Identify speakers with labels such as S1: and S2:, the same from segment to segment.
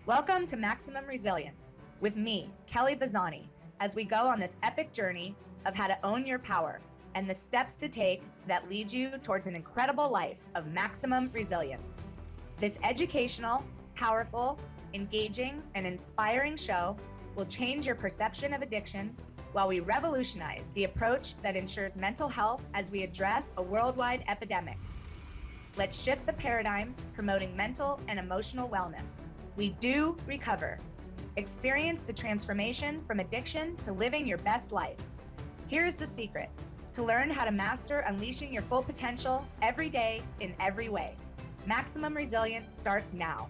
S1: Welcome to Maximum Resilience with me, Kelly Bazzani, as we go on this epic journey of how to own your power and the steps to take that lead you towards an incredible life of maximum resilience. This educational, powerful, engaging, and inspiring show will change your perception of addiction while we revolutionize the approach that ensures mental health as we address a worldwide epidemic. Let's shift the paradigm, promoting mental and emotional wellness. We do recover. Experience the transformation from addiction to living your best life. Here's the secret: to learn how to master unleashing your full potential every day in every way. Maximum Resilience starts now.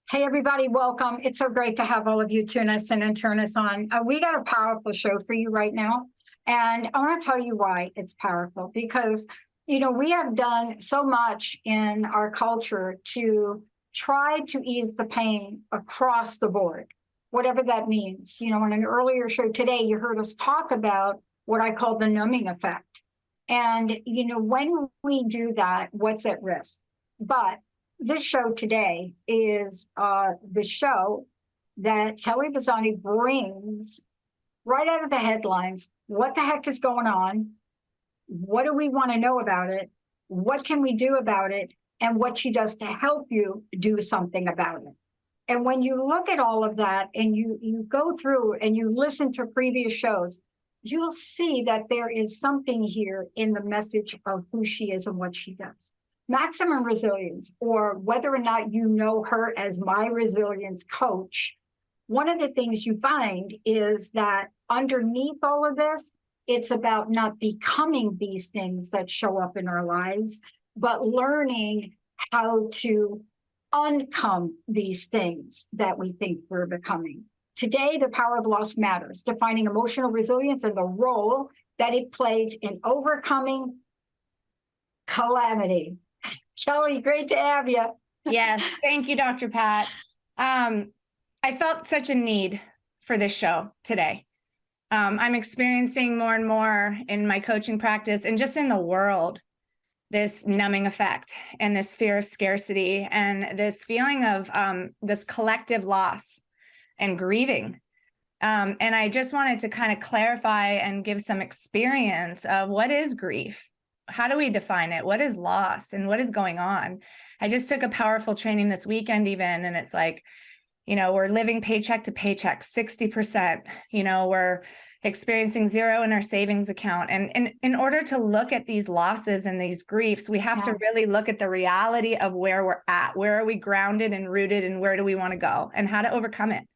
S2: Hey, everybody, welcome. It's so great to have all of you tune us in and turn us on. We got a powerful show for you right now. And I want to tell you why it's powerful, because we have done so much in our culture to try to ease the pain across the board, whatever that means. In an earlier show today, you heard us talk about what I call the numbing effect. And, when we do that, what's at risk? But this show today is the show that Kelly Bazzani brings right out of the headlines. What the heck is going on? What do we want to know about it? What can we do about it? And what she does to help you do something about it. And when you look at all of that and you go through and you listen to previous shows, you'll see that there is something here in the message of who she is and what she does. Maximum Resilience, or whether or not you know her as my resilience coach, one of the things you find is that underneath all of this, it's about not becoming these things that show up in our lives, but learning how to uncome these things that we think we're becoming. Today, the power of loss matters, defining emotional resilience and the role that it plays in overcoming calamity. Kelly, great to have you.
S1: Yes, thank you, Dr. Pat. I felt such a need for this show today. I'm experiencing more and more in my coaching practice and just in the world, this numbing effect and this fear of scarcity and this feeling of this collective loss and grieving. And I just wanted to kind of clarify and give some experience of what is grief? How do we define it? What is loss and what is going on? I just took a powerful training this weekend even, and it's like, we're living paycheck to paycheck, 60%, we're experiencing zero in our savings account. And in order to look at these losses and these griefs, we have to really look at the reality of where we're at. Where are we grounded and rooted, and where do we want to go and how to overcome it?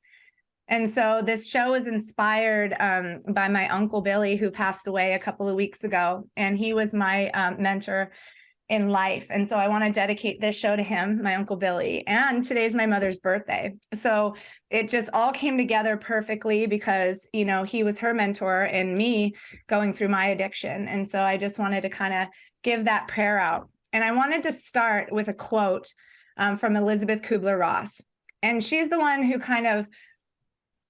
S1: And so this show was inspired by my Uncle Billy, who passed away a couple of weeks ago. And he was my mentor in life. And so I want to dedicate this show to him, my Uncle Billy. And today's my mother's birthday. So it just all came together perfectly because, he was her mentor and me going through my addiction. And so I just wanted to kind of give that prayer out. And I wanted to start with a quote from Elizabeth Kubler-Ross. And she's the one who kind of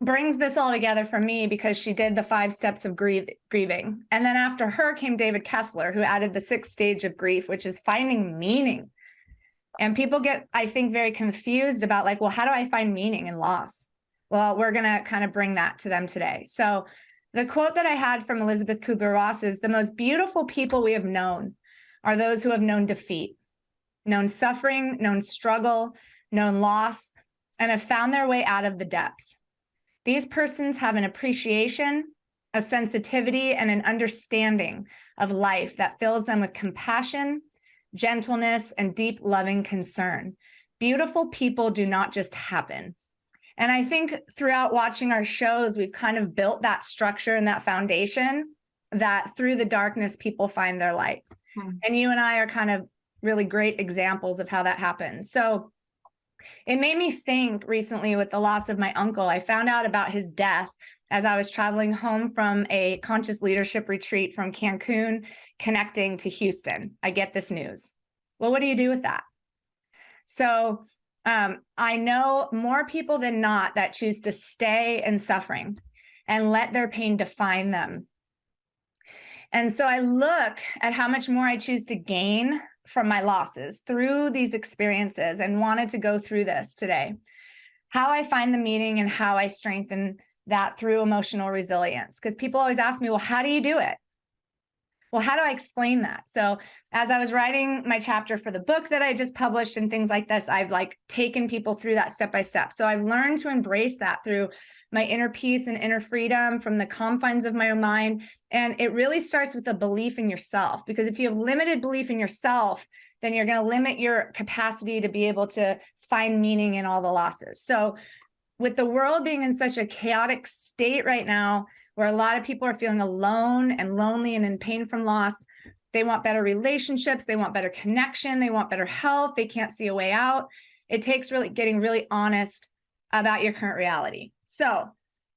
S1: brings this all together for me because she did the 5 steps of grieving. And then after her came David Kessler, who added the 6th stage of grief, which is finding meaning. And people get, I think, very confused about well, how do I find meaning in loss? Well, we're going to kind of bring that to them today. So the quote that I had from Elizabeth Kubler-Ross is, the most beautiful people we have known are those who have known defeat, known suffering, known struggle, known loss, and have found their way out of the depths. These persons have an appreciation, a sensitivity, and an understanding of life that fills them with compassion, gentleness, and deep loving concern. Beautiful people do not just happen. And I think throughout watching our shows, we've kind of built that structure and that foundation that through the darkness, people find their light. And you and I are kind of really great examples of how that happens. So it made me think recently with the loss of my uncle. I found out about his death as I was traveling home from a conscious leadership retreat from Cancun, connecting to Houston. I get this news. Well, what do you do with that? So I know more people than not that choose to stay in suffering and let their pain define them. And so I look at how much more I choose to gain from my losses through these experiences and wanted to go through this today. How I find the meaning and how I strengthen that through emotional resilience. Because people always ask me, well, how do you do it? Well, how do I explain that? So as I was writing my chapter for the book that I just published and things like this, I've like taken people through that step by step. So I've learned to embrace that through my inner peace and inner freedom from the confines of my own mind. And it really starts with a belief in yourself, because if you have limited belief in yourself, then you're going to limit your capacity to be able to find meaning in all the losses. So with the world being in such a chaotic state right now, where a lot of people are feeling alone and lonely and in pain from loss, they want better relationships, they want better connection, they want better health, they can't see a way out. It takes really getting really honest about your current reality. So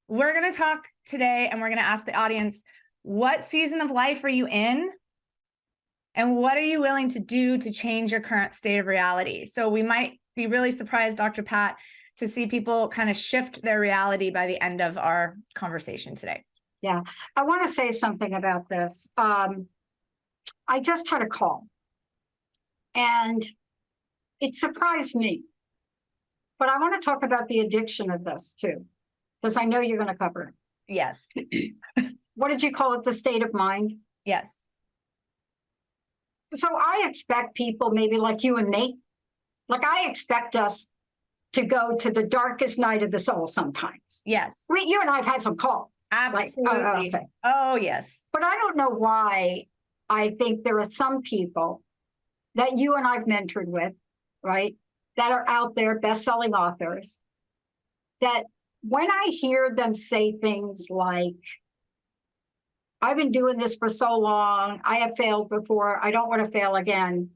S1: we're going to talk today, and we're going to ask the audience, what season of life are you in? And what are you willing to do to change your current state of reality? So we might be really surprised, Dr. Pat, to see people kind of shift their reality by the end of our conversation today.
S2: Yeah, I want to say something about this. I just had a call, and it surprised me. But I want to talk about the addiction of this too, because I know you're going to cover it.
S1: Yes.
S2: What did you call it? The state of mind?
S1: Yes.
S2: So I expect people maybe like you and me, like I expect us to go to the darkest night of the soul sometimes.
S1: Yes.
S2: You and I have had some calls.
S1: Absolutely.
S2: Like, okay.
S1: Oh, yes.
S2: But I don't know why I think there are some people that you and I've mentored with, right, that are out there, best-selling authors, that when I hear them say things like, I've been doing this for so long, I have failed before, I don't want to fail again,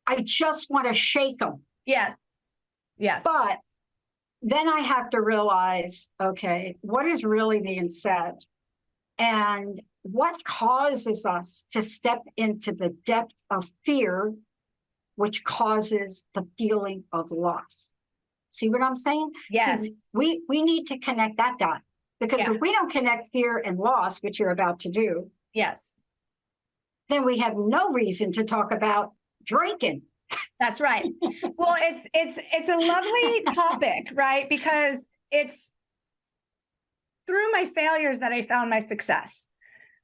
S2: I just want to shake them.
S1: Yes. Yes.
S2: But then I have to realize, okay, what is really being said? And what causes us to step into the depth of fear, which causes the feeling of loss? See what I'm saying?
S1: Yes.
S2: See, we need to connect that dot, because if we don't connect fear and loss, which you're about to do,
S1: yes,
S2: then we have no reason to talk about drinking.
S1: That's right. Well, it's a lovely topic, right? Because it's through my failures that I found my success,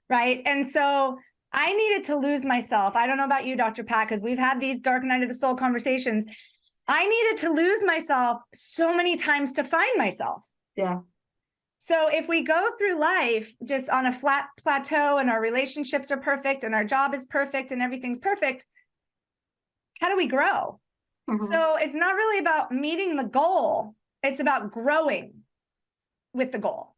S1: right? And so I needed to lose myself. I don't know about you, Dr. Pat, because we've had these dark night of the soul conversations. I needed to lose myself so many times to find myself.
S2: Yeah.
S1: So if we go through life just on a flat plateau and our relationships are perfect and our job is perfect and everything's perfect, how do we grow? Mm-hmm. So it's not really about meeting the goal. It's about growing with the goal.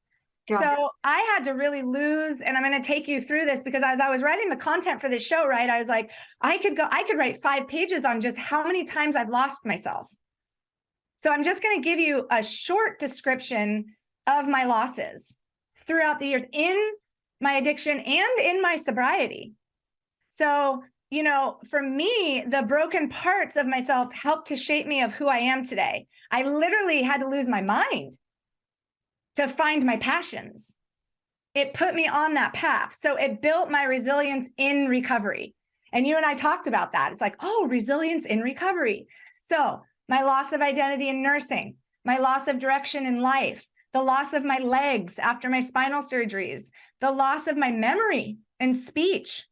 S1: Yeah. So I had to really lose, and I'm going to take you through this because as I was writing the content for this show, right, I was like, I could write 5 pages on just how many times I've lost myself. So I'm just going to give you a short description of my losses throughout the years in my addiction and in my sobriety. So, you know, for me, the broken parts of myself helped to shape me of who I am today. I literally had to lose my mind to find my passions. It put me on that path. So it built my resilience in recovery. And you and I talked about that. It's like, oh, resilience in recovery. So my loss of identity in nursing, my loss of direction in life, the loss of my legs after my spinal surgeries, the loss of my memory and speech.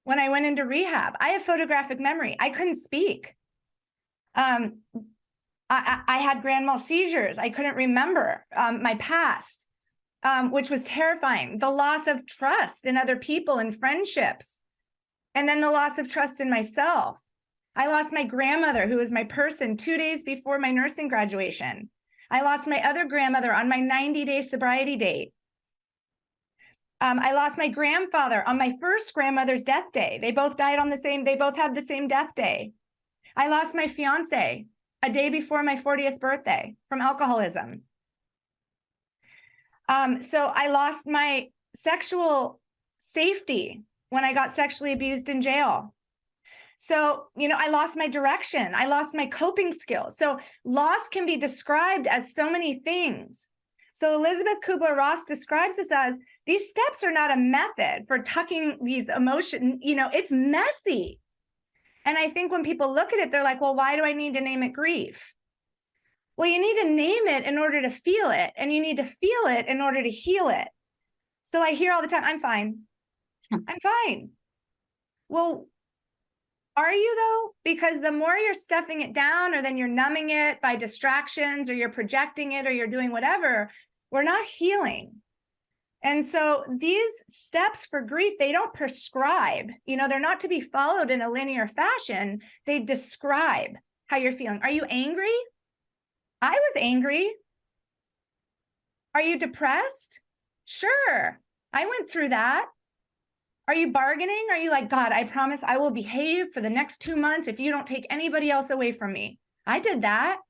S1: When I went into rehab, I have photographic memory. I couldn't speak. I had grand mal seizures. I couldn't remember my past, which was terrifying. The loss of trust in other people and friendships. And then the loss of trust in myself. I lost my grandmother, who was my person 2 days before my nursing graduation. I lost my other grandmother on my 90-day sobriety date. I lost my grandfather on my first grandmother's death day. They both died on they both had the same death day. I lost my fiance a day before my 40th birthday from alcoholism. So I lost my sexual safety when I got sexually abused in jail. So, I lost my direction. I lost my coping skills. So loss can be described as so many things. So Elizabeth Kubler-Ross describes this as, these steps are not a method for tucking these emotions. It's messy. And I think when people look at it, they're like, well, why do I need to name it grief? Well, you need to name it in order to feel it, and you need to feel it in order to heal it. So I hear all the time, I'm fine. I'm fine. Well, are you though? Because the more you're stuffing it down, or then you're numbing it by distractions, or you're projecting it, or you're doing whatever, we're not healing. And so these steps for grief, they don't prescribe, they're not to be followed in a linear fashion. They describe how you're feeling. Are you angry? I was angry. Are you depressed? Sure. I went through that. Are you bargaining? Are you like, God, I promise I will behave for the next 2 months if you don't take anybody else away from me? I did that.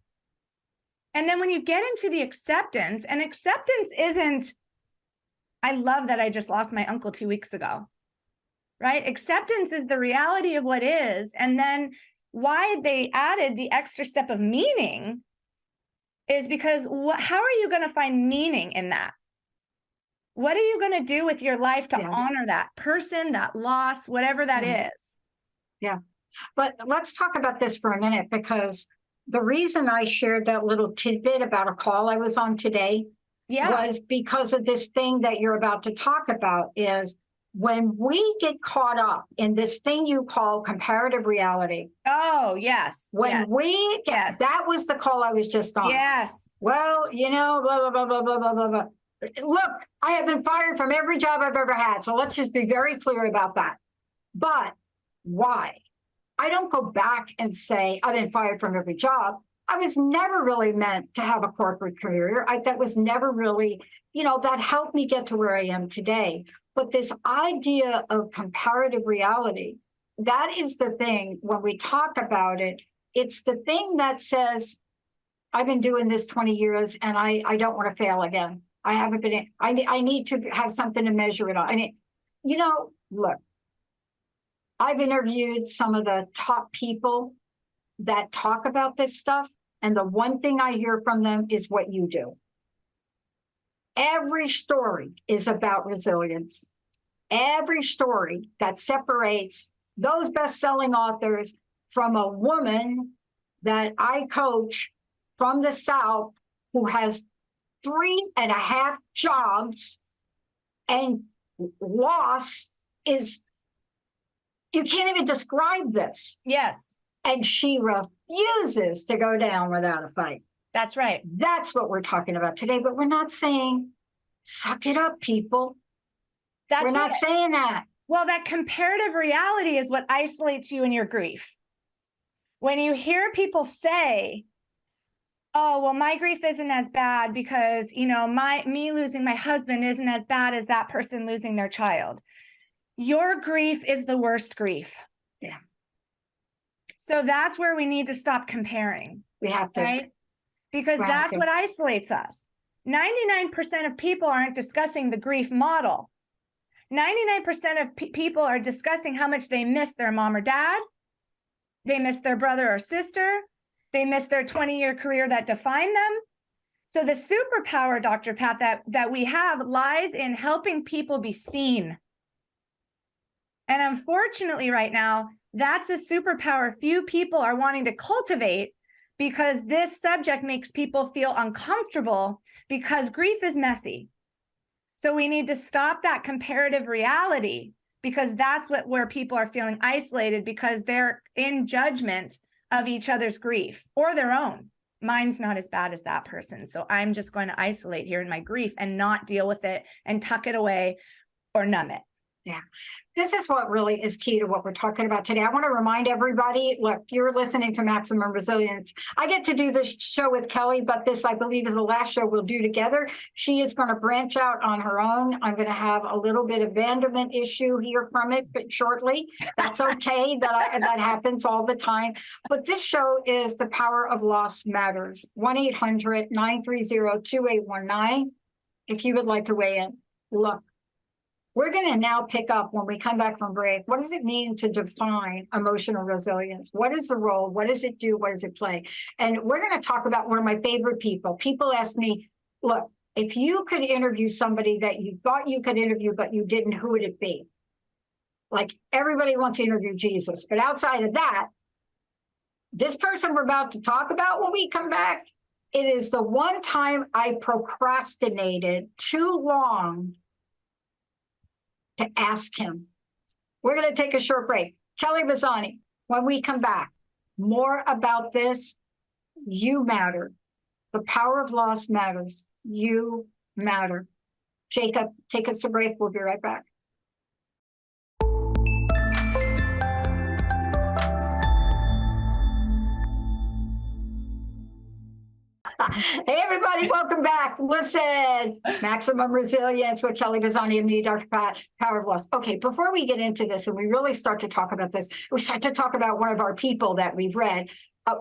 S1: And then when you get into the acceptance, and acceptance isn't, I love that I just lost my uncle 2 weeks ago, right? Acceptance is the reality of what is. And then why they added the extra step of meaning is because how are you going to find meaning in that? What are you going to do with your life to honor that person, that loss, whatever that is?
S2: Yeah. But let's talk about this for a minute, because the reason I shared that little tidbit about a call I was on today was because of this thing that you're about to talk about. Is when we get caught up in this thing you call comparative reality.
S1: Oh, yes.
S2: When we get, that was the call I was just on.
S1: Yes.
S2: Well, blah, blah, blah, blah, blah, blah, blah, blah. Look, I have been fired from every job I've ever had. So let's just be very clear about that. But why? I don't go back and say I've been fired from every job. I was never really meant to have a corporate career. That was never really, that helped me get to where I am today. But this idea of comparative reality, that is the thing when we talk about it, it's the thing that says, I've been doing this 20 years and I don't want to fail again. I haven't been, I need to have something to measure it on. I mean, look, I've interviewed some of the top people that talk about this stuff. And the one thing I hear from them is what you do. Every story is about resilience. Every story that separates those best-selling authors from a woman that I coach from the South who has 3.5 jobs, and loss is, you can't even describe this.
S1: Yes.
S2: And she refuses to go down without a fight.
S1: That's right.
S2: That's what we're talking about today, but we're not saying, suck it up, people. We're not saying that.
S1: Well, that comparative reality is what isolates you in your grief. When you hear people say, oh, well, my grief isn't as bad because, me losing my husband isn't as bad as that person losing their child. Your grief is the worst grief.
S2: Yeah.
S1: So that's where we need to stop comparing.
S2: We have to.
S1: Right? Because that's what isolates us. 99% of people aren't discussing the grief model. 99% of people are discussing how much they miss their mom or dad. They miss their brother or sister. They miss their 20-year career that defined them. So the superpower, Dr. Pat, that we have lies in helping people be seen. And unfortunately right now, that's a superpower few people are wanting to cultivate, because this subject makes people feel uncomfortable because grief is messy. So we need to stop that comparative reality, because that's where people are feeling isolated because they're in judgment of each other's grief or their own. Mine's not as bad as that person. So I'm just going to isolate here in my grief and not deal with it and tuck it away or numb it.
S2: Yeah, this is what really is key to what we're talking about today. I want to remind everybody, look, you're listening to Maximum Resilience. I get to do this show with Kelly, but this, I believe, is the last show we'll do together. She is going to branch out on her own. I'm going to have a little bit of abandonment issue here from it, but shortly. That's okay. That happens all the time. But this show is The Power of Loss Matters. 1-800-930-2819. If you would like to weigh in, look. We're going to now pick up when we come back from break. What does it mean to define emotional resilience? What is the role? What does it do? What does it play? And we're going to talk about one of my favorite people. People ask me, look, if you could interview somebody that you thought you could interview, but you didn't, who would it be? Like everybody wants to interview Jesus. But outside of that, this person we're about to talk about when we come back, it is the one time I procrastinated too long to ask him. We're going to take a short break. Kelly Bazzani, when we come back, more about this. You matter. The power of loss matters. You matter. Jacob, take us to break. We'll be right back. Hey, everybody, welcome back. Listen, Maximum Resilience with Kelly Bazzani and me, Dr. Pat, Power of Loss. Okay, before we get into this and we really start to talk about this, we start to talk about one of our people that we've read.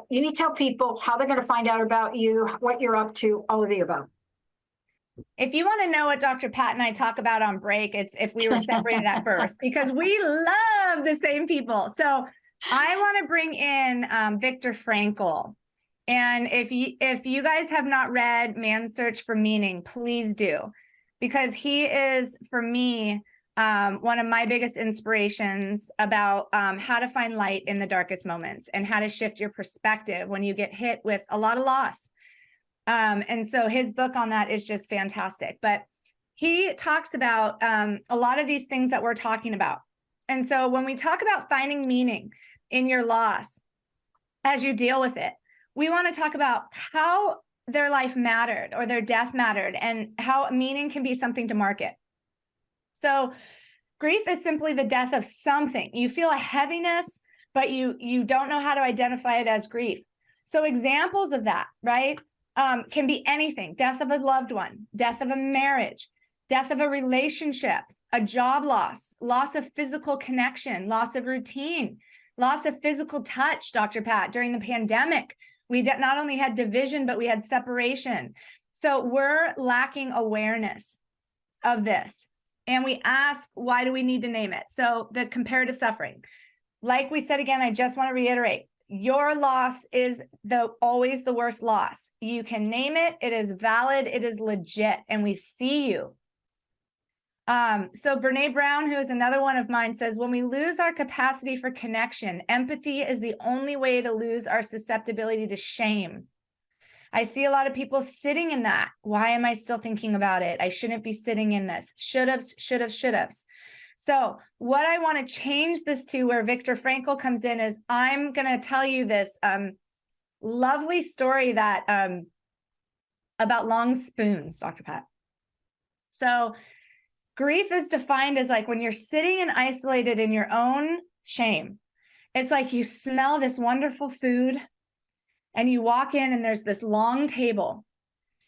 S2: You need to tell people how they're going to find out about you, what you're up to, all of the above.
S1: If you want to know what Dr. Pat and I talk about on break, it's if we were separated at birth, because we love the same people. So I want to bring in Viktor Frankl. And if you guys have not read Man's Search for Meaning, please do, because he is, for me, one of my biggest inspirations about how to find light in the darkest moments and how to shift your perspective when you get hit with a lot of loss. And so his book on that is just fantastic. But he talks about a lot of these things that we're talking about. And so when we talk about finding meaning in your loss as you deal with it, we want to talk about how their life mattered or their death mattered and how meaning can be something to market. So grief is simply the death of something. You feel a heaviness, but you don't know how to identify it as grief. So examples of that, right, can be anything: death of a loved one, death of a marriage, death of a relationship, a job loss, loss of physical connection, loss of routine, loss of physical touch, Dr. Pat. During the pandemic, we not only had division, but we had separation. So we're lacking awareness of this. And we ask, why do we need to name it? So the comparative suffering, like we said again, I just want to reiterate, your loss is always the worst loss. You can name it. It is valid. It is legit. And we see you. So Brene Brown, who is another one of mine, says, when we lose our capacity for connection, empathy is the only way to lose our susceptibility to shame. I see a lot of people sitting in that. Why am I still thinking about it? I shouldn't be sitting in this. Should-haves, should-haves, should-haves. So what I want to change this to, where Viktor Frankl comes in, is I'm going to tell you this lovely story that about long spoons, Dr. Pat. So grief is defined as like when you're sitting and isolated in your own shame. It's like you smell this wonderful food and you walk in and there's this long table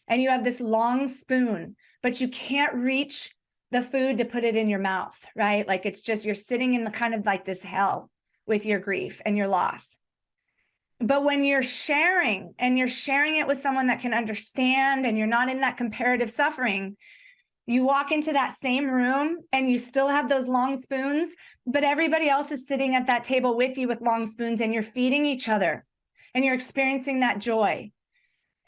S1: and you have this long spoon, but you can't reach the food to put it in your mouth, right? Like it's just, you're sitting in the kind of like this hell with your grief and your loss. But when you're sharing and you're sharing it with someone that can understand and you're not in that comparative suffering, you walk into that same room and you still have those long spoons, but everybody else is sitting at that table with you with long spoons and you're feeding each other and you're experiencing that joy.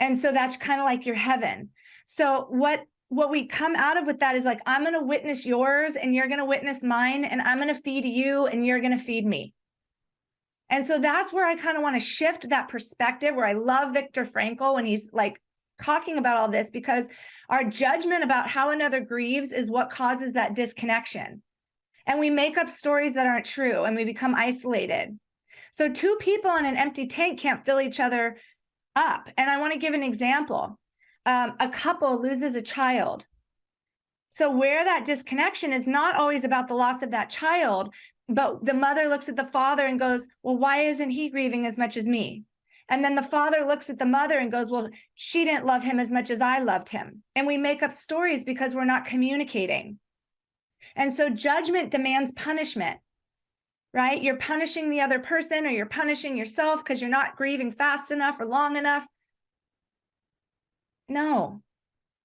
S1: And so that's kind of like your heaven. So what we come out of with that is like, I'm going to witness yours and you're going to witness mine, and I'm going to feed you and you're going to feed me. And so that's where I kind of want to shift that perspective, where I love Viktor Frankl when he's like talking about all this, because our judgment about how another grieves is what causes that disconnection. And we make up stories that aren't true and we become isolated. So two people in an empty tank can't fill each other up. And I want to give an example. A couple loses a child. So where that disconnection is not always about the loss of that child, but the mother looks at the father and goes, well, why isn't he grieving as much as me? And then the father looks at the mother and goes, well, she didn't love him as much as I loved him. And we make up stories because we're not communicating. And so judgment demands punishment, right? You're punishing the other person, or you're punishing yourself because you're not grieving fast enough or long enough. No,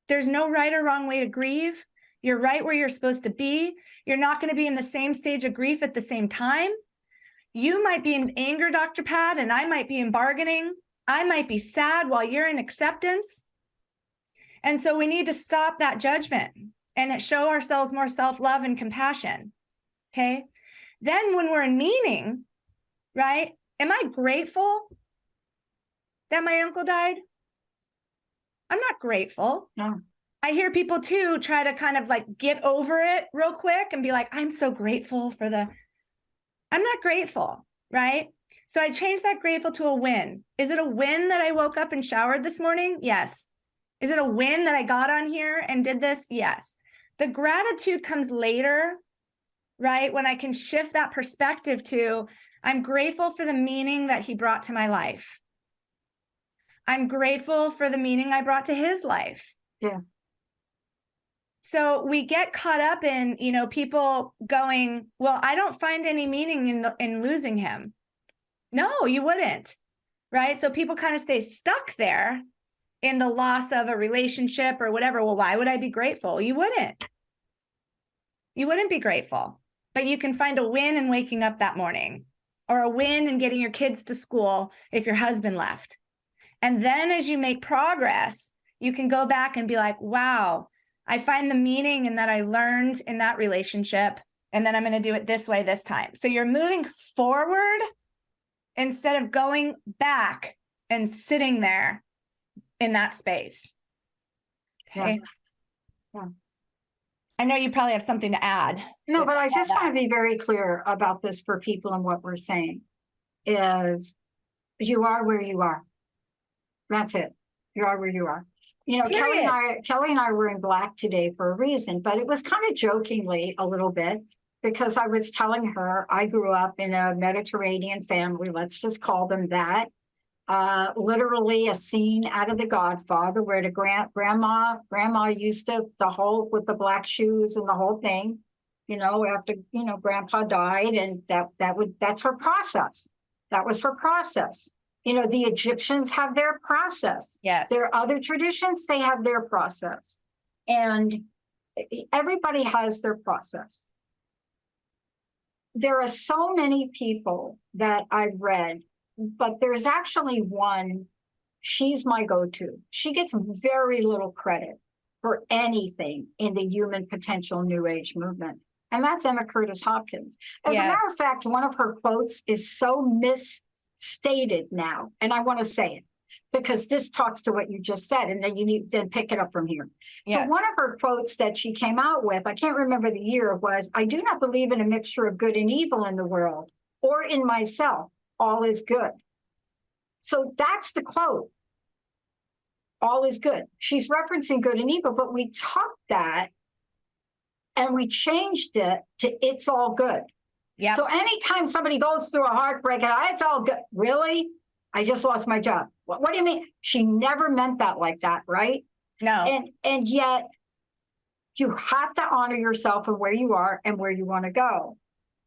S1: there's no right or wrong way to grieve. You're right where you're supposed to be. You're not going to be in the same stage of grief at the same time. You might be in anger, Dr. Pat, and I might be in bargaining. I might be sad while you're in acceptance. And so we need to stop that judgment and show ourselves more self-love and compassion. Okay. Then when we're in meaning, right? Am I grateful that my uncle died? I'm not grateful.
S2: No.
S1: I hear people too try to kind of like get over it real quick and be like, I'm so grateful for I'm not grateful, right? So I changed that grateful to a win. Is it a win that I woke up and showered this morning? Yes. Is it a win that I got on here and did this? Yes. The gratitude comes later, right? When I can shift that perspective to, I'm grateful for the meaning that he brought to my life. I'm grateful for the meaning I brought to his life.
S2: Yeah.
S1: So we get caught up in, people going, well, I don't find any meaning in losing him. No, you wouldn't, right? So people kind of stay stuck there in the loss of a relationship or whatever. Well, why would I be grateful? You wouldn't. You wouldn't be grateful, but you can find a win in waking up that morning, or a win in getting your kids to school if your husband left. And then as you make progress, you can go back and be like, wow, I find the meaning in that I learned in that relationship, and then I'm going to do it this way this time. So you're moving forward instead of going back and sitting there in that space. Okay.
S2: Yeah.
S1: I know you probably have something to add.
S2: No, but I just want to be very clear about this for people and what we're saying is you are where you are. That's it. You are where you are. Kelly and I were in black today for a reason, but it was kind of jokingly a little bit because I was telling her I grew up in a Mediterranean family. Let's just call them that. Literally a scene out of The Godfather where the grandma used the whole with the black shoes and the whole thing, after, grandpa died, and that's her process. That was her process. The Egyptians have their process.
S1: Yes.
S2: There are other traditions, they have their process. And everybody has their process. There are so many people that I've read, but there's actually one, she's my go-to. She gets very little credit for anything in the human potential New Age movement. And that's Emma Curtis Hopkins. As a matter of fact, one of her quotes is so misstated now, and I want to say it because this talks to what you just said, and then you need to pick it up from here. Yes. So one of her quotes that she came out with, I can't remember the year, was, I do not believe in a mixture of good and evil in the world or in myself. All is good. So that's the quote. All is good. She's referencing good and evil, but we took that and we changed it to it's all good. Yeah. So anytime somebody goes through a heartbreak, it's all good. Really? I just lost my job. What do you mean? She never meant that like that, right?
S1: No.
S2: And yet you have to honor yourself and where you are and where you want to go.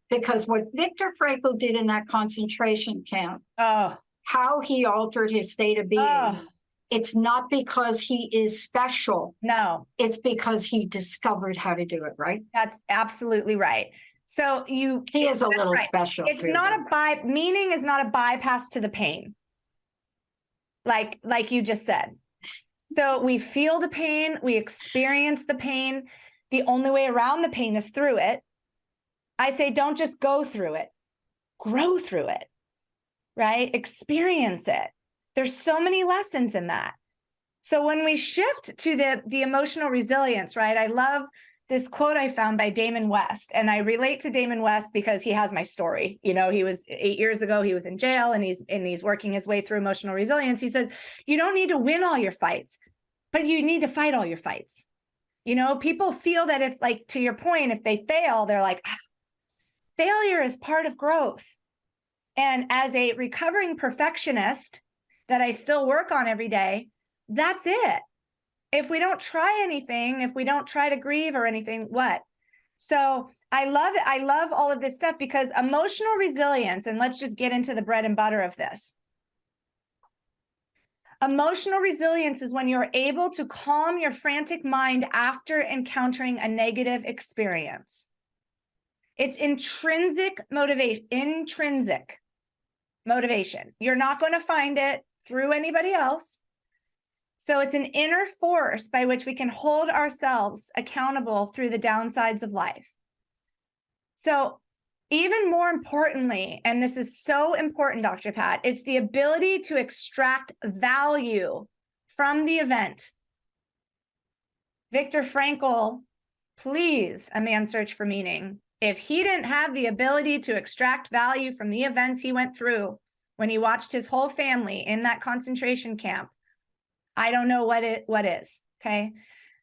S2: Because what Viktor Frankl did in that concentration camp, how he altered his state of being, it's not because he is special.
S1: No.
S2: It's because he discovered how to do it, right?
S1: That's absolutely right. So he
S2: is a little special.
S1: It's not meaning is not a bypass to the pain. Like you just said. So we feel the pain, we experience the pain. The only way around the pain is through it. I say, don't just go through it, grow through it, right? Experience it. There's so many lessons in that. So when we shift to the emotional resilience, right? I love this quote I found by Damon West, and I relate to Damon West because he has my story. He was 8 years ago, he was in jail, and he's working his way through emotional resilience. He says, you don't need to win all your fights, but you need to fight all your fights. People feel that if, like, to your point, if they fail, they're like, failure is part of growth. And as a recovering perfectionist that I still work on every day, that's it. If we don't try anything, if we don't try to grieve or anything, what? So I love it. I love all of this stuff because emotional resilience, and let's just get into the bread and butter of this. Emotional resilience is when you're able to calm your frantic mind after encountering a negative experience. It's intrinsic motivation. You're not going to find it through anybody else. So it's an inner force by which we can hold ourselves accountable through the downsides of life. So even more importantly, and this is so important, Dr. Pat, it's the ability to extract value from the event. Viktor Frankl, please, A Man's Search for Meaning. If he didn't have the ability to extract value from the events he went through when he watched his whole family in that concentration camp, I don't know what is, okay?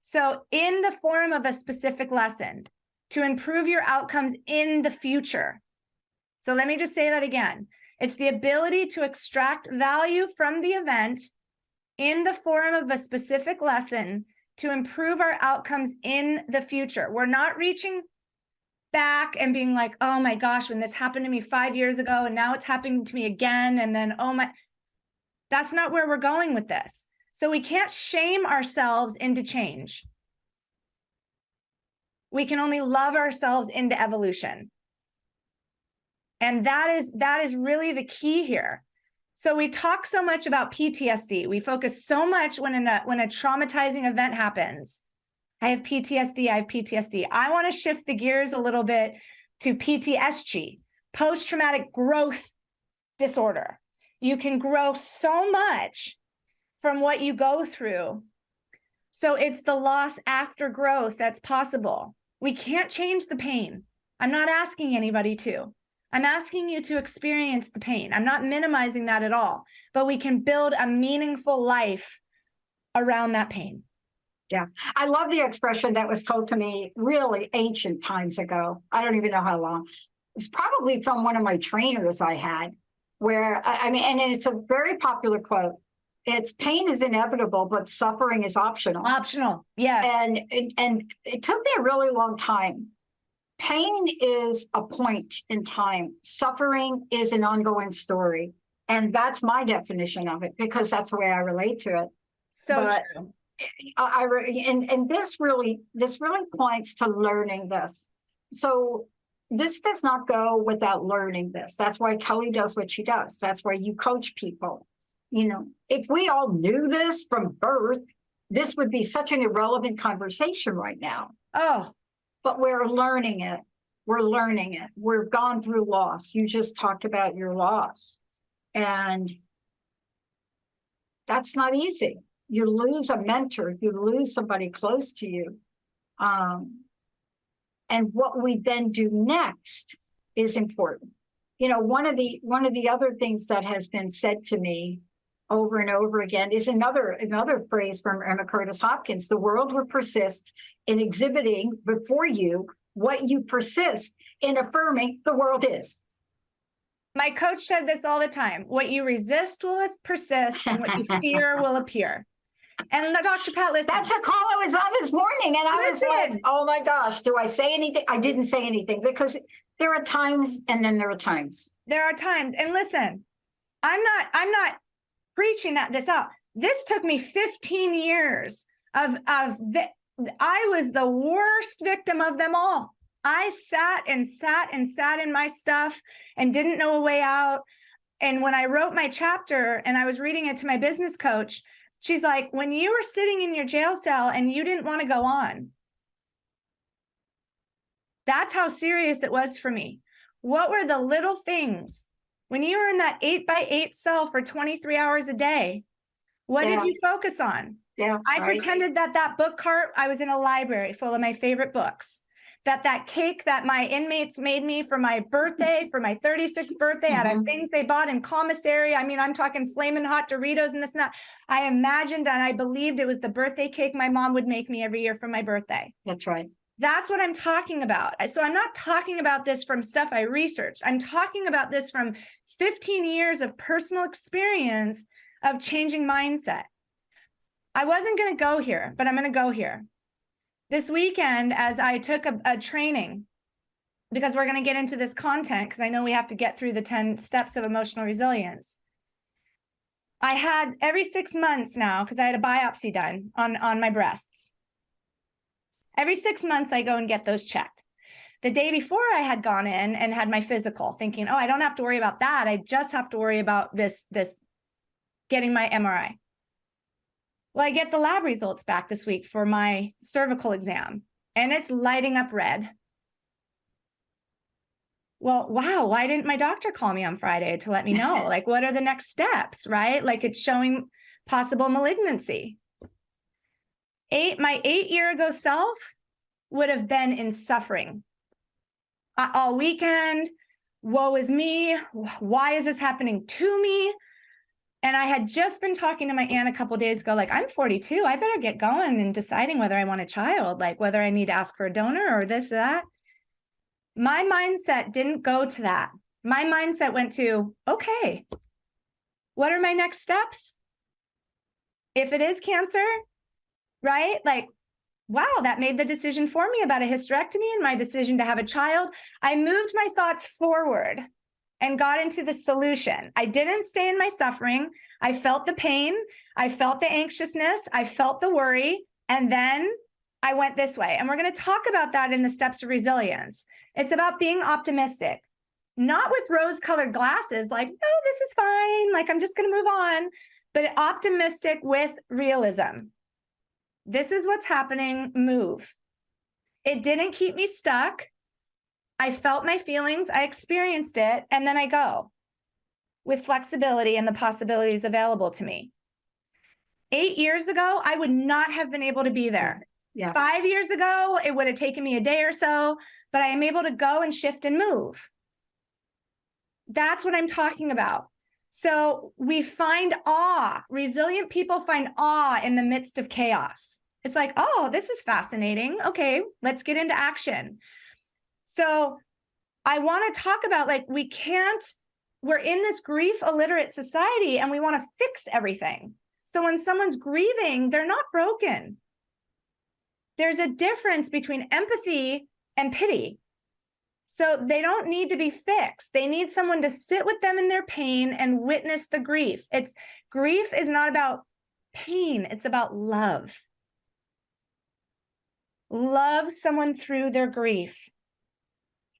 S1: So in the form of a specific lesson to improve your outcomes in the future. So let me just say that again. It's the ability to extract value from the event in the form of a specific lesson to improve our outcomes in the future. We're not reaching back and being like, oh my gosh, when this happened to me 5 years ago and now it's happening to me again. And then, oh my, that's not where we're going with this. So we can't shame ourselves into change. We can only love ourselves into evolution. And that is really the key here. So we talk so much about PTSD. We focus so much when a traumatizing event happens. I have PTSD, I have PTSD. I want to shift the gears a little bit to PTSG, post-traumatic growth disorder. You can grow so much from what you go through. So it's the loss after growth that's possible. We can't change the pain. I'm not asking anybody to. I'm asking you to experience the pain. I'm not minimizing that at all, but we can build a meaningful life around that pain.
S2: Yeah, I love the expression that was told to me really ancient times ago. I don't even know how long. It was probably from one of my trainers I had, where, I mean, and it's a very popular quote. It's pain is inevitable, but suffering is optional.
S1: Optional, yes.
S2: And it took me a really long time. Pain is a point in time. Suffering is an ongoing story. And that's my definition of it, because that's the way I relate to it.
S1: So true.
S2: And this really points to learning this. So this does not go without learning this. That's why Kelly does what she does. That's why you coach people. You know, if we all knew this from birth, this would be such an irrelevant conversation right now.
S1: Oh,
S2: but we're learning it. We're learning it. We've gone through loss. You just talked about your loss. And that's not easy. You lose a mentor, you lose somebody close to you. And what we then do next is important. You know, one of the other things that has been said to me over and over again is another phrase from Emma Curtis Hopkins: the world will persist in exhibiting before you what you persist in affirming the world is.
S1: My coach said this all the time: what you resist will persist, and what you fear will appear. And Dr. Pat, listen.
S2: That's a call I was on this morning, and I was like, oh my gosh, do I say anything? I didn't say anything, because there are times and then there are times.
S1: There are times. And listen, I'm not preaching this out. This took me 15 years I was the worst victim of them all. I sat in my stuff and didn't know a way out. And when I wrote my chapter and I was reading it to my business coach, she's like, when you were sitting in your jail cell and you didn't want to go on, that's how serious it was for me. What were the little things? When you were in that 8x8 cell for 23 hours a day, what did you focus on?
S2: Yeah,
S1: I pretended that book cart, I was in a library full of my favorite books. That cake that my inmates made me for my birthday, for my 36th birthday, out of things they bought in commissary. I mean, I'm talking flaming hot Doritos and this and that. I imagined and I believed it was the birthday cake my mom would make me every year for my birthday.
S2: That's right.
S1: That's what I'm talking about. So I'm not talking about this from stuff I researched. I'm talking about this from 15 years of personal experience of changing mindset. I wasn't going to go here, but I'm going to go here. This weekend, as I took a training, because we're going to get into this content, because I know we have to get through the 10 steps of emotional resilience. I had every 6 months now, because I had a biopsy done on my breasts. Every 6 months, I go and get those checked. The day before, I had gone in and had my physical, thinking, oh, I don't have to worry about that. I just have to worry about this getting my MRI. Well, I get the lab results back this week for my cervical exam, and it's lighting up red. Well, wow, why didn't my doctor call me on Friday to let me know? Like, what are the next steps, right? Like, it's showing possible malignancy. My 8-year ago self would have been in suffering all weekend. Woe is me. Why is this happening to me? And I had just been talking to my aunt a couple of days ago, like, I'm 42. I better get going and deciding whether I want a child, like whether I need to ask for a donor or this or that. My mindset didn't go to that. My mindset went to, okay, what are my next steps? If it is cancer, right? Like, wow, that made the decision for me about a hysterectomy and my decision to have a child. I moved my thoughts forward and got into the solution. I didn't stay in my suffering. I felt the pain. I felt the anxiousness. I felt the worry. And then I went this way. And we're going to talk about that in the steps of resilience. It's about being optimistic, not with rose-colored glasses, like, oh, this is fine. Like, I'm just going to move on, but optimistic with realism. This is what's happening. Move. It didn't keep me stuck. I felt my feelings. I experienced it. And then I go with flexibility and the possibilities available to me. 8 years ago, I would not have been able to be there. Yeah. 5 years ago, it would have taken me a day or so, but I am able to go and shift and move. That's what I'm talking about. So we find awe. Resilient people find awe in the midst of chaos. It's like, oh, this is fascinating. Okay, let's get into action. So I want to talk about, like, we're in this grief illiterate society and we want to fix everything. So when someone's grieving, they're not broken. There's a difference between empathy and pity. So they don't need to be fixed. They need someone to sit with them in their pain and witness the grief. Grief is not about pain. It's about love. Love someone through their grief.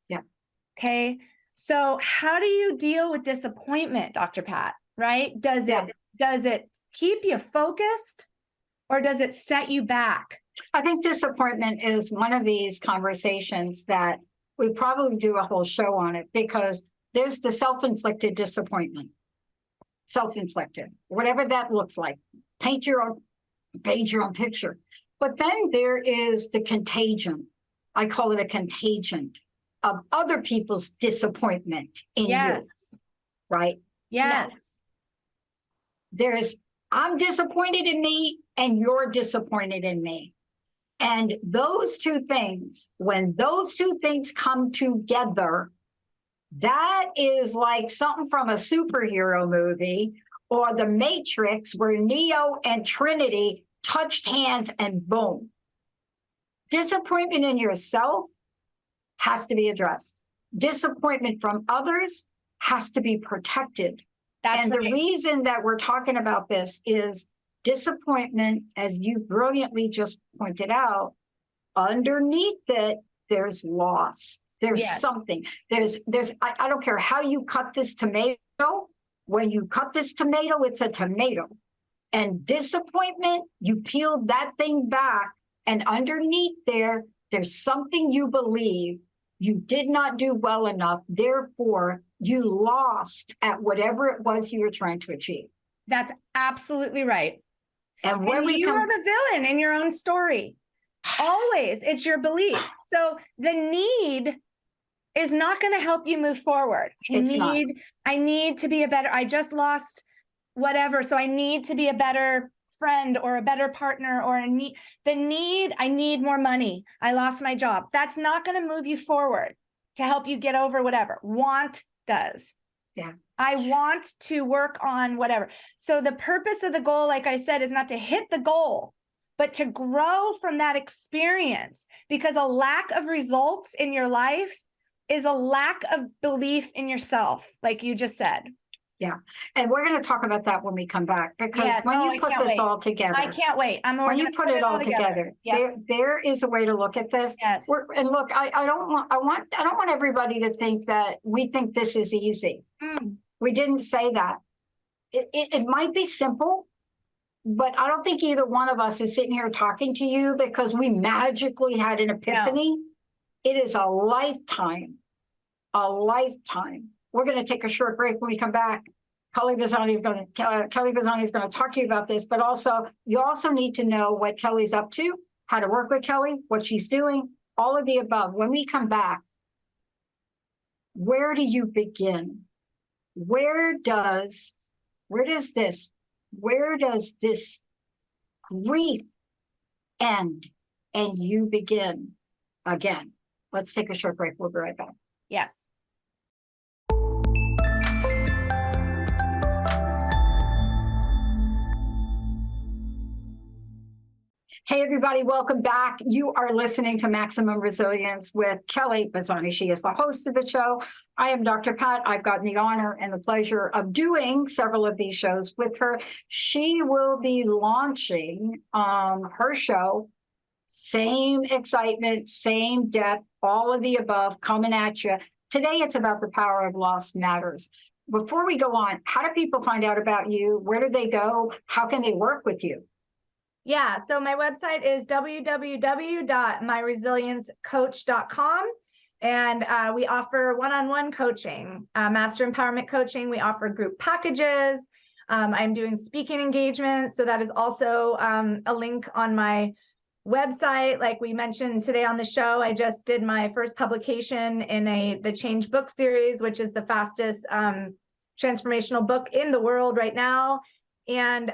S2: Yeah.
S1: Okay. So how do you deal with disappointment, Dr. Pat? Right? Does it keep you focused or does it set you back?
S2: I think disappointment is one of these conversations that we probably do a whole show on it, because there's the self-inflicted disappointment. Self-inflicted, whatever that looks like. Paint your own picture. But then there is the contagion. I call it a contagion of other people's disappointment in you. Right?
S1: Yes.
S2: Now, I'm disappointed in me and you're disappointed in me. And those two things, when those two things come together, that is like something from a superhero movie or The Matrix, where Neo and Trinity touched hands and boom. Disappointment in yourself has to be addressed. Disappointment from others has to be protected. And the reason that we're talking about this is disappointment, as you brilliantly just pointed out, underneath it, there's loss. There's something. I don't care how you cut this tomato. When you cut this tomato, it's a tomato. And disappointment, you peel that thing back, and underneath there's something you believe you did not do well enough. Therefore, you lost at whatever it was you were trying to achieve.
S1: That's absolutely right.
S2: And when
S1: you are the villain in your own story. Always. It's your belief. So the need is not going to help you move forward. I need to be I just lost whatever. So I need to be a better friend or a better partner, or I need more money. I lost my job. That's not going to move you forward to help you get over whatever. Want does.
S2: Yeah.
S1: I want to work on whatever. So the purpose of the goal, like I said, is not to hit the goal, but to grow from that experience, because a lack of results in your life is a lack of belief in yourself, like you just said.
S2: Yeah. And we're going to talk about that when we come back, because
S1: Yes.
S2: when
S1: Oh,
S2: you
S1: I
S2: put
S1: can't
S2: this
S1: wait.
S2: all together,
S1: I can't wait. We're
S2: when you
S1: gonna
S2: put it all together,
S1: Yeah.
S2: there is a way to look at this.
S1: Yes.
S2: And look, I don't want everybody to think that we think this is easy.
S1: Mm,
S2: We didn't say that. It might be simple, but I don't think either one of us is sitting here talking to you because we magically had an epiphany. It is a lifetime, a lifetime. We're going to take a short break. When we come back, Kelly Bazzani is going to talk to you about this, but also you also need to know what Kelly's up to, how to work with Kelly, what she's doing, all of the above. When we come back, where do you begin? Where does this grief end and you begin again? Let's take a short break. We'll be right back.
S1: yes.
S2: Hey, everybody, welcome back. You are listening to Maximum Resilience with Kelly Bazzani. She is the host of the show. I am Dr. Pat. I've gotten the honor and the pleasure of doing several of these shows with her. She will be launching her show, same excitement, same depth, all of the above coming at you. Today, it's about the power of loss matters. Before we go on, how do people find out about you? Where do they go? How can they work with you?
S1: Yeah, so my website is www.myresiliencecoach.com, and we offer one-on-one coaching, master empowerment coaching. We offer group packages. I'm doing speaking engagements, so that is also a link on my website. Like we mentioned today on the show, I just did my first publication in the Change book series, which is the fastest transformational book in the world right now. And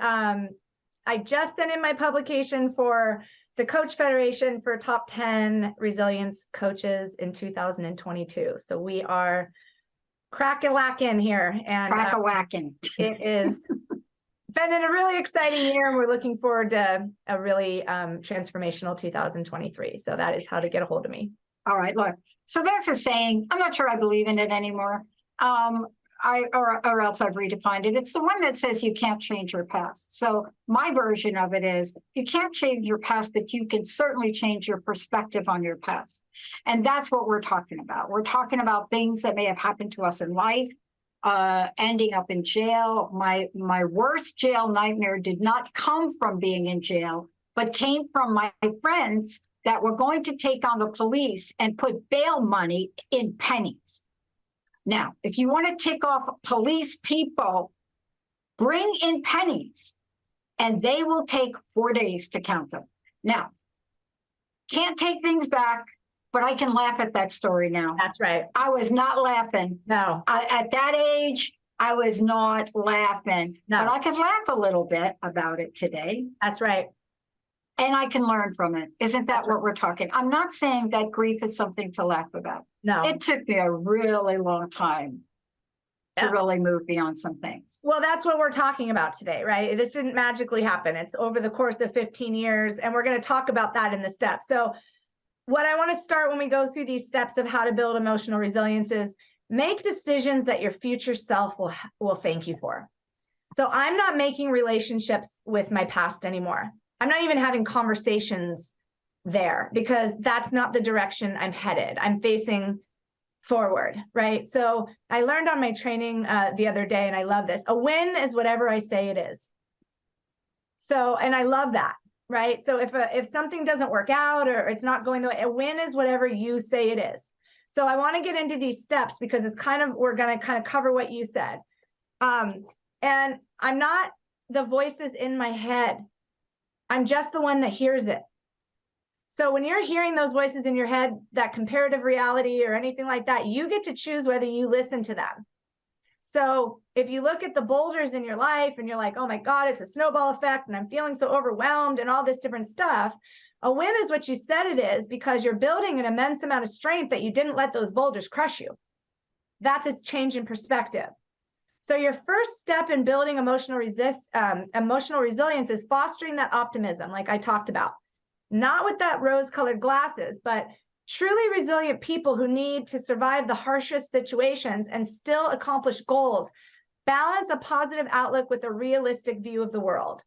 S1: I just sent in my publication for the Coach Federation for top 10 resilience coaches in 2022. So we are crack-a-lacking here. And
S2: Crack-a-whacking.
S1: It is been in a really exciting year, and we're looking forward to a really transformational 2023. So that is how to get a hold of me.
S2: All right, look. So that's a saying. I'm not sure I believe in it anymore. Or else I've redefined it. It's the one that says you can't change your past. So my version of it is you can't change your past, but you can certainly change your perspective on your past. And that's what we're talking about. We're talking about things that may have happened to us in life, ending up in jail. My worst jail nightmare did not come from being in jail, but came from my friends that were going to take on the police and put bail money in pennies. Now, if you want to tick off police people, bring in pennies, and they will take 4 days to count them. Now, can't take things back, but I can laugh at that story now.
S1: That's right.
S2: I was not laughing.
S1: No.
S2: At that age, I was not laughing.
S1: No.
S2: But I could laugh a little bit about it today.
S1: That's right.
S2: And I can learn from it. Isn't that what we're talking? I'm not saying that grief is something to laugh about.
S1: No.
S2: It took me a really long time to really move beyond some things.
S1: Well, that's what we're talking about today, right? This didn't magically happen. It's over the course of 15 years, and we're going to talk about that in the steps. So what I want to start when we go through these steps of how to build emotional resilience is make decisions that your future self will thank you for. So I'm not making relationships with my past anymore. I'm not even having conversations there because that's not the direction I'm headed. I'm facing forward, right? So I learned on my training the other day, and I love this. A win is whatever I say it is. So, and I love that, right? So if something doesn't work out or it's not going the way, a win is whatever you say it is. So I want to get into these steps because it's we're going to kind of cover what you said. And I'm not the voices in my head. I'm just the one that hears it. So when you're hearing those voices in your head, that comparative reality or anything like that, you get to choose whether you listen to them. So if you look at the boulders in your life and you're like, oh my God, it's a snowball effect and I'm feeling so overwhelmed and all this different stuff, a win is what you said it is because you're building an immense amount of strength that you didn't let those boulders crush you. That's its change in perspective. So your first step in building emotional resilience is fostering that optimism, like I talked about. Not with that rose-colored glasses, but truly resilient people who need to survive the harshest situations and still accomplish goals
S3: balance a positive outlook with a realistic view of the world,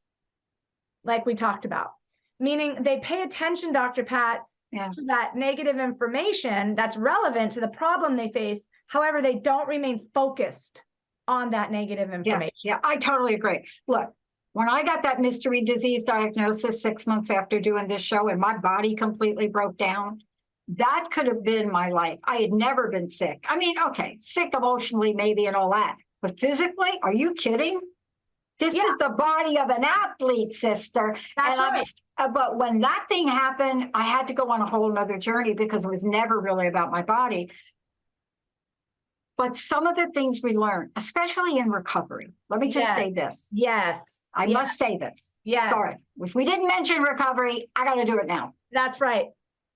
S3: like we talked about. Meaning they pay attention, Dr. Pat, to that negative information that's relevant to the problem they face. However, they don't remain focused on that negative information.
S2: Yeah, I totally agree. Look, when I got that mystery disease diagnosis 6 months after doing this show and my body completely broke down, that could have been my life. I had never been sick. I mean, okay, sick emotionally maybe and all that, but physically, are you kidding? This is the body of an athlete, sister.
S3: That's right.
S2: But when that thing happened, I had to go on a whole nother journey because it was never really about my body. But some of the things we learn, especially in recovery, let me just say this.
S3: Yes.
S2: I must say this.
S3: Yes.
S2: Sorry. If we didn't mention recovery, I got to do it now.
S3: That's right.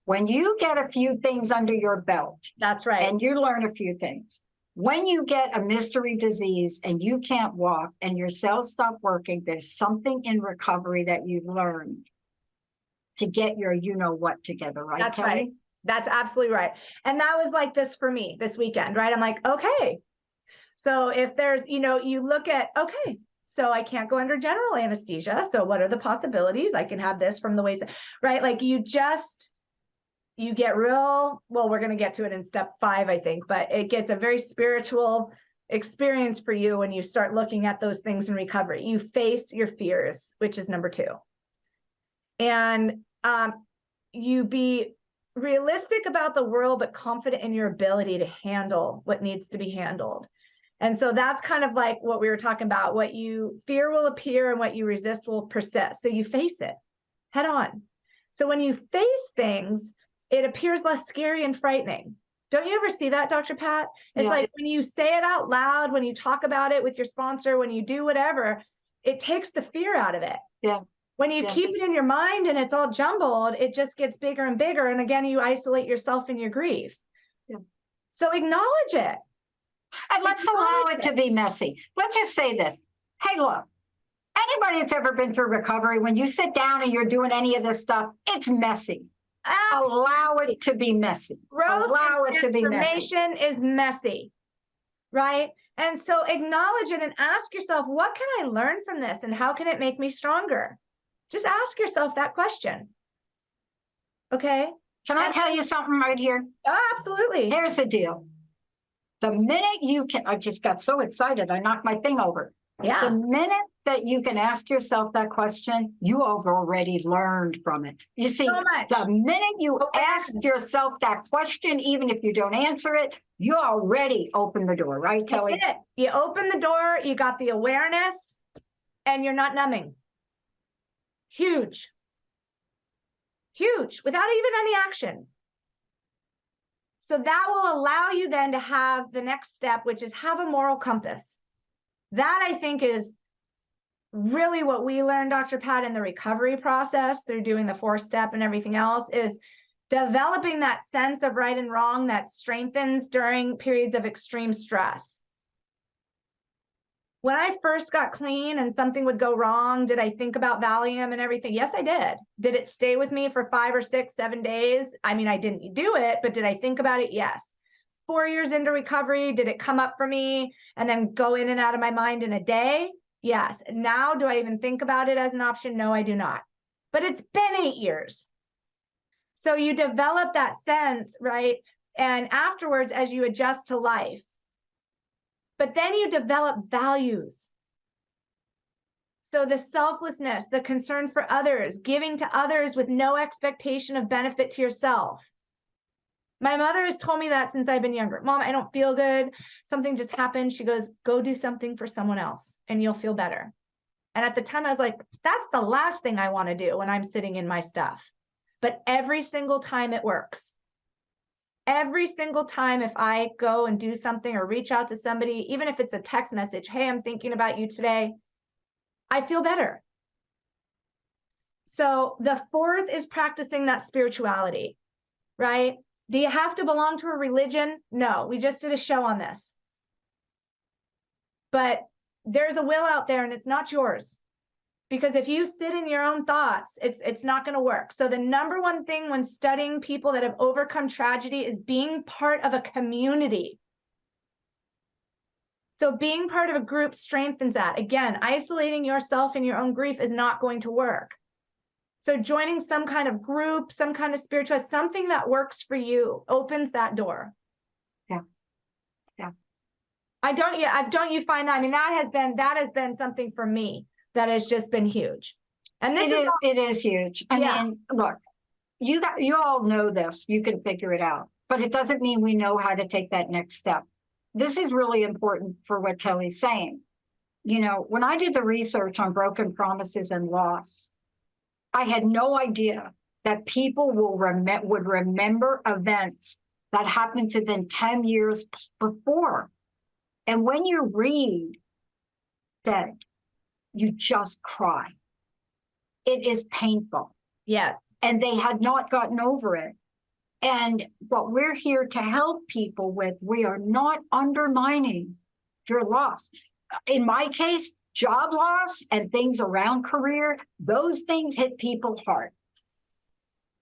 S2: When you get a few things under your belt.
S3: That's right.
S2: And you learn a few things. When you get a mystery disease and you can't walk and your cells stop working, there's something in recovery that you've learned to get your you-know-what together, right,
S3: That's
S2: Kelly?
S3: right. That's absolutely right. And that was like this for me this weekend, right? I'm like, okay. So if there's, you look at, okay, so I can't go under general anesthesia. So what are the possibilities? I can have this from the waist, right? Like you get real, well, we're going to get to it in step 5, I think, but it gets a very spiritual experience for you when you start looking at those things in recovery. You face your fears, which is number 2. And you be realistic about the world, but confident in your ability to handle what needs to be handled. And so that's kind of like what we were talking about. What you fear will appear and what you resist will persist. So you face it head on. So when you face things, it appears less scary and frightening. Don't you ever see that, Dr. Pat? It's like when you say it out loud, when you talk about it with your sponsor, when you do whatever, it takes the fear out of it.
S2: Yeah.
S3: When you keep it in your mind and it's all jumbled, it just gets bigger and bigger. And again, you isolate yourself in your grief.
S2: Yeah.
S3: So acknowledge it.
S2: And let's allow it to be messy. Let's just say this. Hey, look, anybody that's ever been through recovery, when you sit down and you're doing any of this stuff, it's messy. Allow it to be messy. Allow it to be messy.
S3: Information is messy, right? And so acknowledge it and ask yourself, what can I learn from this? And how can it make me stronger? Just ask yourself that question. Okay.
S2: Can I tell you something right here?
S3: Oh, absolutely.
S2: Here's the deal. The minute you can, I just got so excited, I knocked my thing over.
S3: Yeah.
S2: The minute that you can ask yourself that question, you have already learned from it. You see, the minute you ask yourself that question, even if you don't answer it, you already open the door, right, Kelly?
S3: That's it. You open the door, you got the awareness, and you're not numbing. Huge. Huge, without even any action. So that will allow you then to have the next step, which is have a moral compass. That I think is really what we learned, Dr. Pat, in the recovery process through doing the 4-step and everything else, is developing that sense of right and wrong that strengthens during periods of extreme stress. When I first got clean and something would go wrong, did I think about Valium and everything? Yes, I did. Did it stay with me for 5 or 6, 7 days? I mean, I didn't do it, but did I think about it? Yes. 4 years into recovery, did it come up for me and then go in and out of my mind in a day? Yes. Now, do I even think about it as an option? No, I do not. But it's been 8 years. So you develop that sense, right? And afterwards, as you adjust to life, but then you develop values. So the selflessness, the concern for others, giving to others with no expectation of benefit to yourself. My mother has told me that since I've been younger. Mom, I don't feel good. Something just happened. She goes, go do something for someone else and you'll feel better. And at the time I was like, that's the last thing I want to do when I'm sitting in my stuff. But every single time it works. Every single time, if I go and do something or reach out to somebody, even if it's a text message, hey, I'm thinking about you today, I feel better. So the 4th is practicing that spirituality, right? Do you have to belong to a religion? No, we just did a show on this. But there's a will out there and it's not yours. Because if you sit in your own thoughts, it's not going to work. So the number one thing when studying people that have overcome tragedy is being part of a community. So being part of a group strengthens that. Again, isolating yourself in your own grief is not going to work. So joining some kind of group, some kind of spiritual, something that works for you opens that door.
S2: Yeah. Yeah.
S3: Don't you find that? I mean, that has been something for me that has just been huge. And this
S2: it is huge. I mean, look, you all know this, you can figure it out, but it doesn't mean we know how to take that next step. This is really important for what Kelly's saying. You know, when I did the research on broken promises and loss, I had no idea that people would remember events that happened to them 10 years before. And when you read that, you just cry. It is painful.
S3: Yes.
S2: And they had not gotten over it. And what we're here to help people with, we are not undermining your loss. In my case, job loss and things around career, those things hit people hard.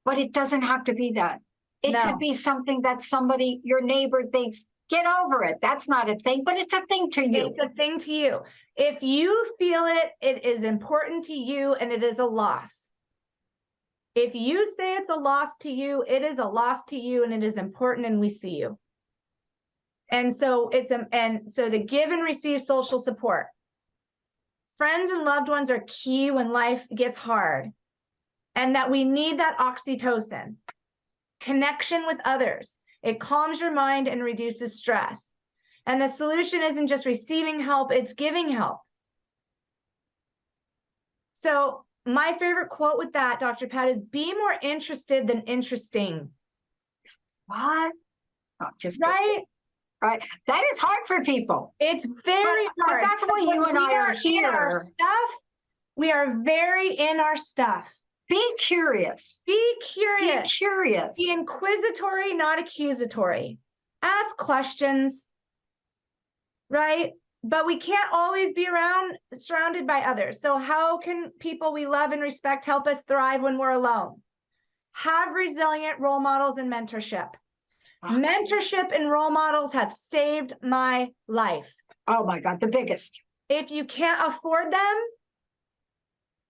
S2: But it doesn't have to be that. It could be something that somebody, your neighbor, thinks, get over it. That's not a thing, but it's a thing to you.
S3: It's a thing to you. If you feel it, it is important to you and it is a loss. If you say it's a loss to you, it is a loss to you and it is important and we see you. And so so the give and receive social support. Friends and loved ones are key when life gets hard, and that we need that oxytocin. Connection with others. It calms your mind and reduces stress. And the solution isn't just receiving help, it's giving help. So my favorite quote with that, Dr. Pat, is be more interested than interesting.
S2: What? Oh, just
S3: right?
S2: Right. That is hard for people.
S3: It's very hard.
S2: But that's why you and I are here.
S3: We are very in our stuff.
S2: Be curious.
S3: Be curious.
S2: Be curious.
S3: Be inquisitory, not accusatory. Ask questions, right? But we can't always be surrounded by others. So how can people we love and respect help us thrive when we're alone? Have resilient role models and mentorship. Mentorship and role models have saved my life.
S2: Oh my God, the biggest.
S3: If you can't afford them,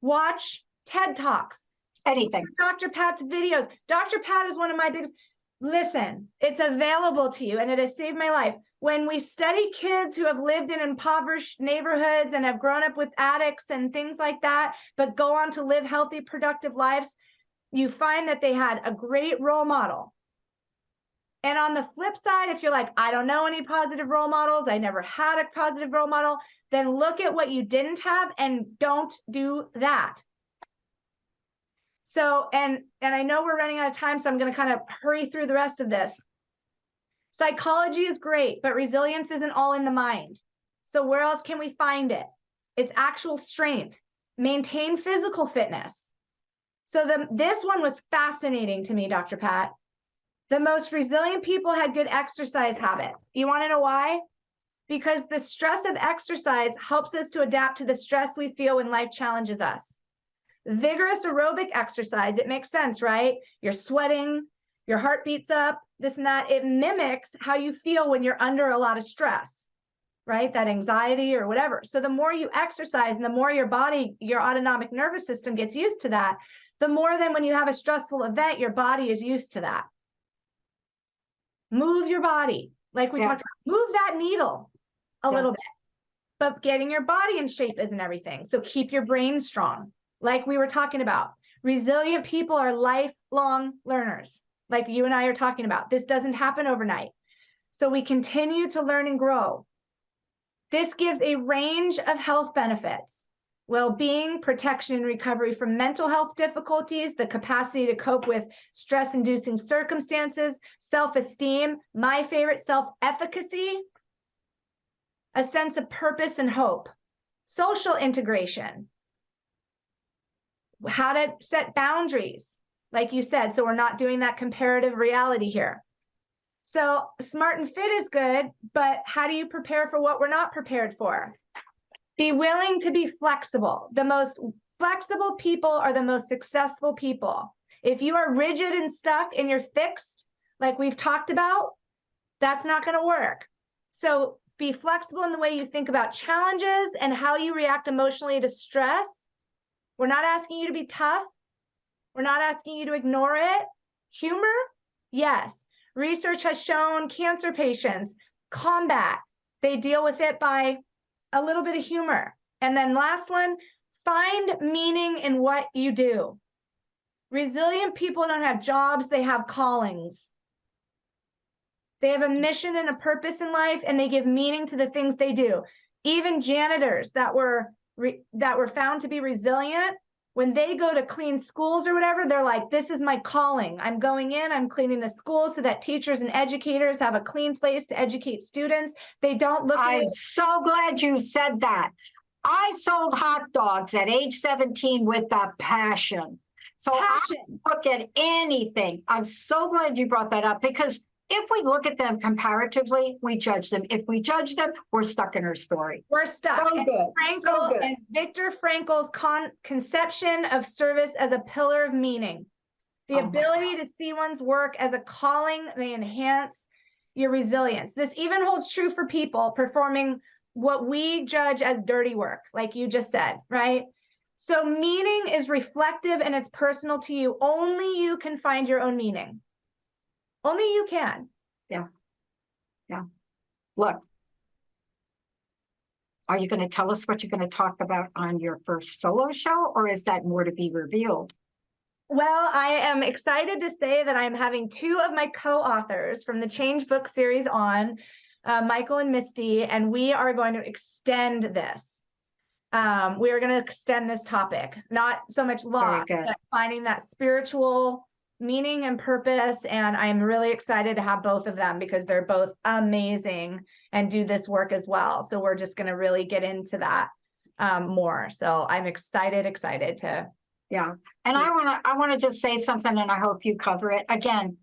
S3: watch TED Talks.
S2: Anything.
S3: Dr. Pat's videos. Dr. Pat is one of my biggest. Listen, it's available to you and it has saved my life. When we study kids who have lived in impoverished neighborhoods and have grown up with addicts and things like that, but go on to live healthy, productive lives, you find that they had a great role model. And on the flip side, if you're like, I don't know any positive role models, I never had a positive role model, then look at what you didn't have and don't do that. So, and I know we're running out of time, so I'm going to kind of hurry through the rest of this. Psychology is great, but resilience isn't all in the mind. So where else can we find it? It's actual strength. Maintain physical fitness. So this one was fascinating to me, Dr. Pat. The most resilient people had good exercise habits. You want to know why? Because the stress of exercise helps us to adapt to the stress we feel when life challenges us. Vigorous aerobic exercise, it makes sense, right? You're sweating, your heart beats up, this and that. It mimics how you feel when you're under a lot of stress, right? That anxiety or whatever. So the more you exercise and the more your body, your autonomic nervous system gets used to that, the more then when you have a stressful event, your body is used to that. Move your body, like we talked about. Move that needle a little bit. But getting your body in shape isn't everything. So keep your brain strong, like we were talking about. Resilient people are lifelong learners, like you and I are talking about. This doesn't happen overnight. So we continue to learn and grow. This gives a range of health benefits. Well-being, protection and recovery from mental health difficulties, the capacity to cope with stress-inducing circumstances, self-esteem, my favorite, self-efficacy, a sense of purpose and hope, social integration, how to set boundaries, like you said, so we're not doing that comparative reality here. So smart and fit is good, but how do you prepare for what we're not prepared for? Be willing to be flexible. The most flexible people are the most successful people. If you are rigid and stuck and you're fixed, like we've talked about, that's not going to work. So be flexible in the way you think about challenges and how you react emotionally to stress. We're not asking you to be tough. We're not asking you to ignore it. Humor? Yes. Research has shown cancer patients combat. They deal with it by a little bit of humor. And then last one, find meaning in what you do. Resilient people don't have jobs, they have callings. They have a mission and a purpose in life, and they give meaning to the things they do. Even janitors that were found to be resilient, when they go to clean schools or whatever, they're like, this is my calling. I'm going in, I'm cleaning the schools so that teachers and educators have a clean place to educate students. They don't look at it.
S2: I'm so glad you said that. I sold hot dogs at age 17 with a passion. So
S3: Passion.
S2: I look at anything. I'm so glad you brought that up, because if we look at them comparatively, we judge them. If we judge them, we're stuck in our story.
S3: We're stuck.
S2: So
S3: And
S2: good, so
S3: Frankl
S2: good.
S3: and Viktor Frankl's conception of service as a pillar of meaning. The
S2: Oh my
S3: ability to see one's work as a calling may enhance your resilience. This even holds true for people performing what we judge as dirty work, like you just said, right? So meaning is reflective and it's personal to you. Only you can find your own meaning. Only you can.
S2: Look, are you going to tell us what you're going to talk about on your first solo show, or is that more to be revealed?
S3: Well, I am excited to say that I'm having two of my co-authors from the Change book series on, Michael and Misty, and we are going to extend this. We are going to extend this topic, not so much loss,
S2: good.
S3: but finding that spiritual meaning and purpose. And I'm really excited to have both of them because they're both amazing and do this work as well. So we're just going to really get into that more. So I'm excited to.
S2: Yeah. And I want to just say something, and I hope you cover it. Again,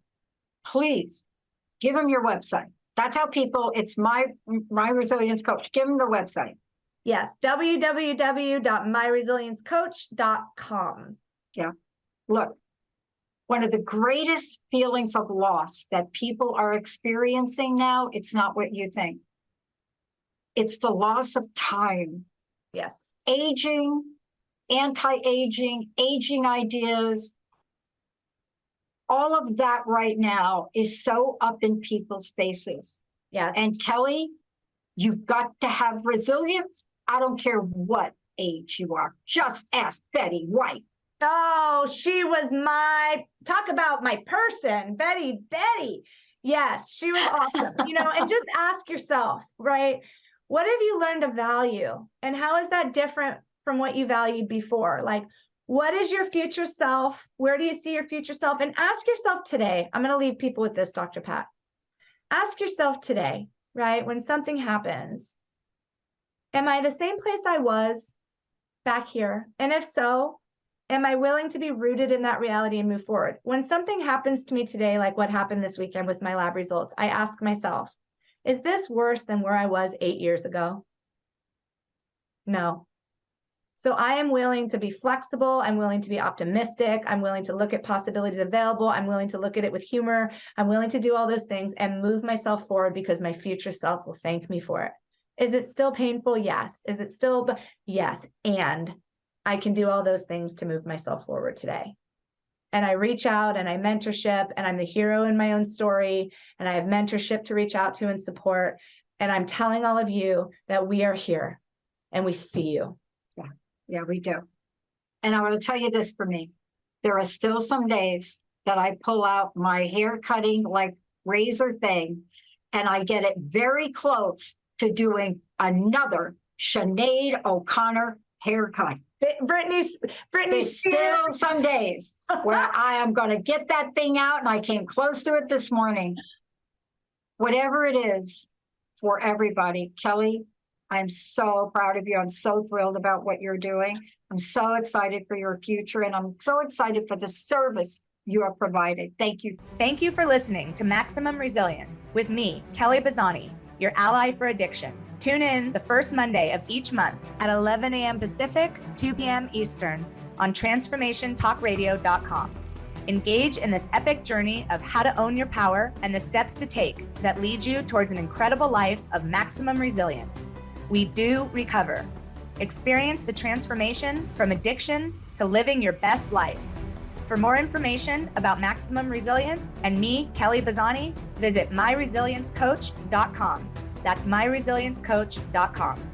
S2: please give them your website. That's how people, it's my resilience coach. Give them the website.
S3: Yes, www.myresiliencecoach.com.
S2: Yeah. Look, one of the greatest feelings of loss that people are experiencing now, it's not what you think. It's the loss of time.
S3: Yes.
S2: Aging, anti-aging, aging ideas. All of that right now is so up in people's faces.
S3: Yes.
S2: And Kelly, you've got to have resilience. I don't care what age you are. Just ask Betty White.
S3: Oh, she was talk about my person, Betty. Yes, she was awesome. And just ask yourself, right? What have you learned of value? And how is that different from what you valued before? Like, what is your future self? Where do you see your future self? And ask yourself today, I'm going to leave people with this, Dr. Pat. Ask yourself today, right? When something happens, am I the same place I was back here? And if so, am I willing to be rooted in that reality and move forward? When something happens to me today, like what happened this weekend with my lab results, I ask myself, is this worse than where I was 8 years ago? No. So I am willing to be flexible. I'm willing to be optimistic. I'm willing to look at possibilities available. I'm willing to look at it with humor. I'm willing to do all those things and move myself forward because my future self will thank me for it. Is it still painful? Yes. Is it still? Yes. And I can do all those things to move myself forward today. And I reach out and I mentorship, and I'm the hero in my own story. And I have mentorship to reach out to and support. And I'm telling all of you that we are here and we see you.
S2: Yeah, we do. And I want to tell you this for me. There are still some days that I pull out my hair cutting, like razor thing, and I get it very close to doing another Sinead O'Connor haircut.
S3: Brittany
S2: There's still some days where I am going to get that thing out, and I came close to it this morning. Whatever it is for everybody, Kelly, I'm so proud of you. I'm so thrilled about what you're doing. I'm so excited for your future, and I'm so excited for the service you have provided. Thank you.
S1: Thank you for listening to Maximum Resilience with me, Kelly Bazzani, your ally for addiction. Tune in the first Monday of each month at 11 a.m. Pacific, 2 p.m. Eastern on transformationtalkradio.com.
S3: Engage in this epic journey of how to own your power and the steps to take that lead you towards an incredible life of maximum resilience. We do recover. Experience the transformation from addiction to living your best life. For more information about maximum resilience and me, Kelly Bazzani, visit myresiliencecoach.com. That's myresiliencecoach.com.